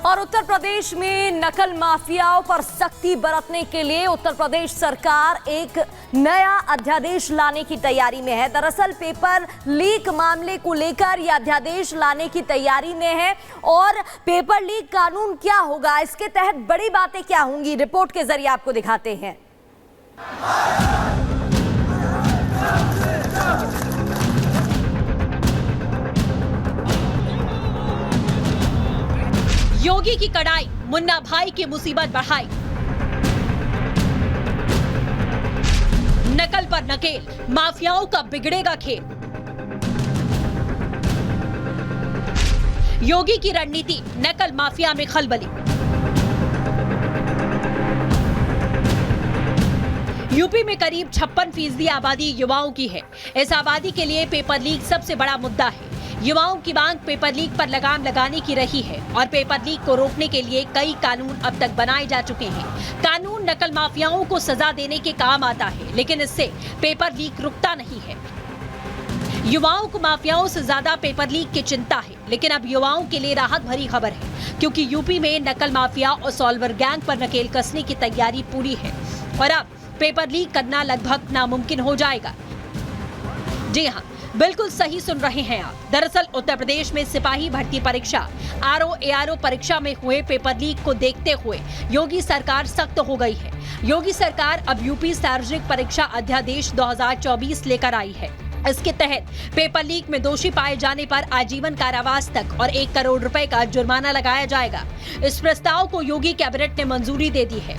और उत्तर प्रदेश में नकल माफियाओं पर सख्ती बरतने के लिए उत्तर प्रदेश सरकार एक नया अध्यादेश लाने की तैयारी में है। दरअसल पेपर लीक मामले को लेकर यह अध्यादेश लाने की तैयारी में है। और पेपर लीक कानून क्या होगा, इसके तहत बड़ी बातें क्या होंगी, रिपोर्ट के जरिए आपको दिखाते हैं। योगी की कड़ाई, मुन्ना भाई की मुसीबत बढ़ाई। नकल पर नकेल, माफियाओं का बिगड़ेगा खेल। योगी की रणनीति, नकल माफिया में खलबली। यूपी में करीब 56% आबादी युवाओं की है। इस आबादी के लिए पेपर लीक सबसे बड़ा मुद्दा है। युवाओं की मांग पेपर लीक पर लगाम लगाने की रही है और पेपर लीक को रोकने के लिए कई कानून अब तक बनाए जा चुके हैं। कानून नकल माफियाओं को सजा देने के काम आता है, लेकिन इससे पेपर लीक रुकता नहीं है। युवाओं को माफियाओं से ज्यादा पेपर लीक की चिंता है, लेकिन अब युवाओं के लिए राहत भरी खबर है, क्योंकि यूपी में नकल माफिया और सॉल्वर गैंग पर नकेल कसने की तैयारी पूरी है और अब पेपर लीक करना लगभग नामुमकिन हो जाएगा। जी हाँ, बिल्कुल सही सुन रहे हैं आप। दरअसल उत्तर प्रदेश में सिपाही भर्ती परीक्षा आरओ परीक्षा में हुए पेपर लीक को देखते हुए योगी सरकार सख्त हो गई है। योगी सरकार अब यूपी सार्वजनिक परीक्षा अध्यादेश 2024 लेकर आई है। इसके तहत पेपर लीक में दोषी पाए जाने पर आजीवन कारावास तक और 1 करोड़ रुपए का जुर्माना लगाया जाएगा। इस प्रस्ताव को योगी कैबिनेट ने मंजूरी दे दी है।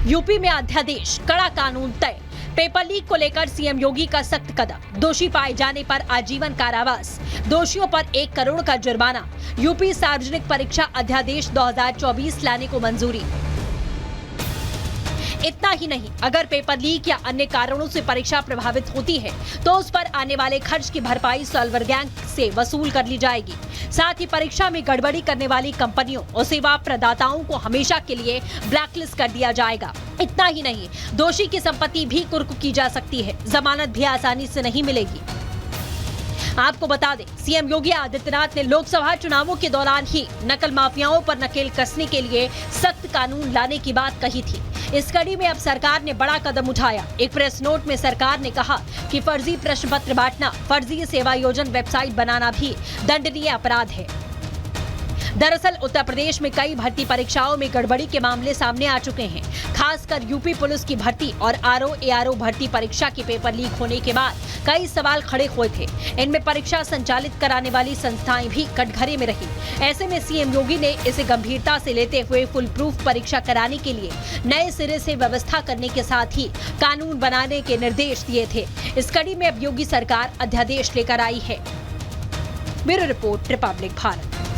यूपी में अध्यादेश, कड़ा कानून तय। पेपर लीक को लेकर सीएम योगी का सख्त कदम, दोषी पाए जाने पर आजीवन कारावास, दोषियों पर 1 करोड़ का जुर्माना। यूपी सार्वजनिक परीक्षा अध्यादेश 2024 लाने को मंजूरी। इतना ही नहीं, अगर पेपर लीक या अन्य कारणों से परीक्षा प्रभावित होती है तो उस पर आने वाले खर्च की भरपाई सॉल्वर गैंग से वसूल कर ली जाएगी। साथ ही परीक्षा में गड़बड़ी करने वाली कंपनियों और सेवा प्रदाताओं को हमेशा के लिए ब्लैकलिस्ट कर दिया जाएगा। इतना ही नहीं, दोषी की संपत्ति भी कुर्क की जा सकती है, जमानत भी आसानी से नहीं मिलेगी। आपको बता दें, सीएम योगी आदित्यनाथ ने लोकसभा चुनावों के दौरान ही नकल माफियाओं पर नकेल कसने के लिए सख्त कानून लाने की बात कही थी। इस कड़ी में अब सरकार ने बड़ा कदम उठाया। एक प्रेस नोट में सरकार ने कहा कि फर्जी प्रश्न पत्र बांटना, फर्जी सेवा योजन वेबसाइट बनाना भी दंडनीय अपराध है। दरअसल उत्तर प्रदेश में कई भर्ती परीक्षाओं में गड़बड़ी के मामले सामने आ चुके हैं। खासकर यूपी पुलिस की भर्ती और आरओ भर्ती परीक्षा के पेपर लीक होने के बाद कई सवाल खड़े हुए थे। इनमें परीक्षा संचालित कराने वाली संस्थाएं भी कटघरे में रही। ऐसे में सीएम योगी ने इसे गंभीरता से लेते हुए फुल प्रूफ परीक्षा कराने के लिए नए सिरे से व्यवस्था करने के साथ ही कानून बनाने के निर्देश दिए थे। इस कड़ी में अब योगी सरकार अध्यादेश लेकर आई है। Bureau report, Republic Bharat.